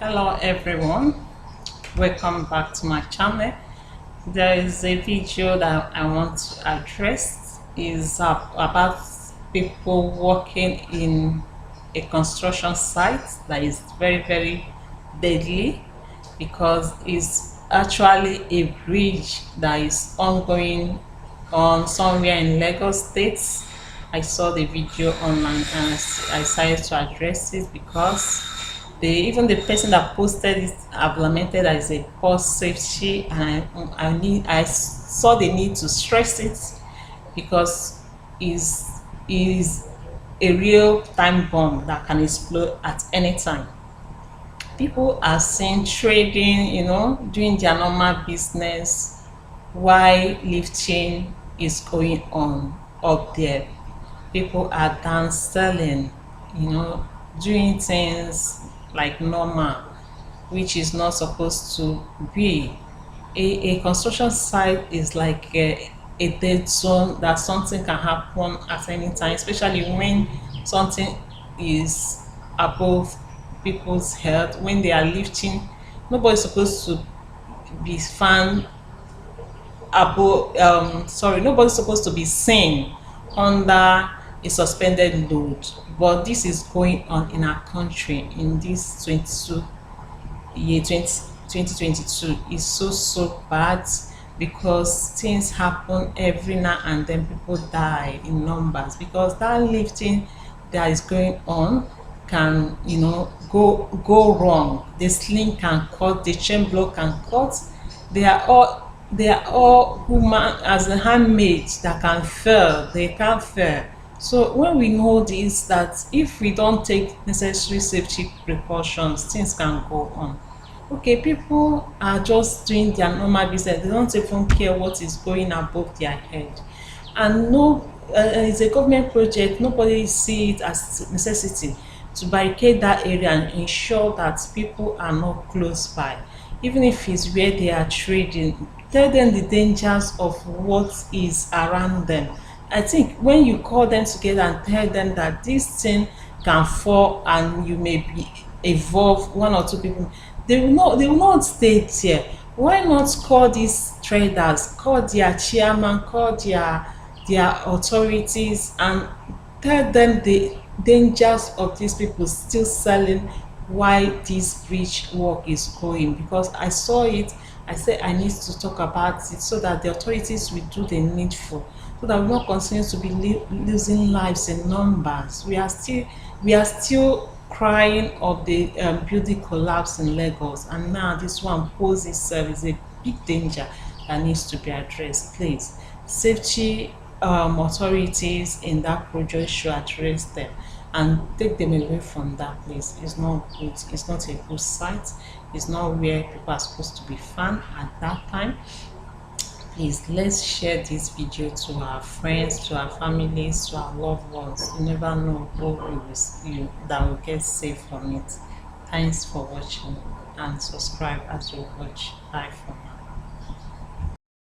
Hello everyone, welcome back to my channel. There is a video that I want to address is about people working in a construction site that is very deadly because it's actually a bridge that is ongoing on somewhere in Lagos State. I saw the video online and I decided to address it because even the person that posted it have lamented that it's a poor safety, and I saw the need to stress it because is a real time bomb that can explode at any time. People are seen trading, doing their normal business while lifting is going on up there. People are down selling, doing things like normal, which is not supposed to be. A construction site is like a dead zone that something can happen at any time, especially when something is above people's head. When they are lifting, nobody's supposed to be found above nobody's supposed to be seen under a suspended load, but this is going on in our country in this 2022. Is so bad because things happen every now and then. People die in numbers because that lifting that is going on can go wrong. The sling can cut, the chain block can cut. They are all human, as a handmade, that can fail. They can't fail. So when we know this, that if we don't take necessary safety precautions, things can go on. Okay, people are just doing their normal business. They don't even care what is going above their head, and it's a government project. Nobody see it as necessity to barricade that area and ensure that people are not close by, even if it's where they are trading. Tell them the dangers of what is around them. I think when you call them together and tell them that this thing can fall and you may be involve one or two people, they will not stay there. Why not call these traders, call their chairman, call their authorities, and tell them the dangers of these people still selling while this bridge work is going? Because I saw it, I said I need to talk about it so that the authorities will do the needful, so that we will not continue to be losing lives in numbers. We are still crying of the building collapse in Lagos, and now this one poses itself as a big danger that needs to be addressed. Please, safety authorities in that project should address them and take them away from that place. It's not good. It's not a good site. It's not where people are supposed to be found at that time. Please, let's share this video to our friends, to our families, to our loved ones. You never know who that will get safe from it. Thanks for watching, and subscribe as you watch. Bye for now.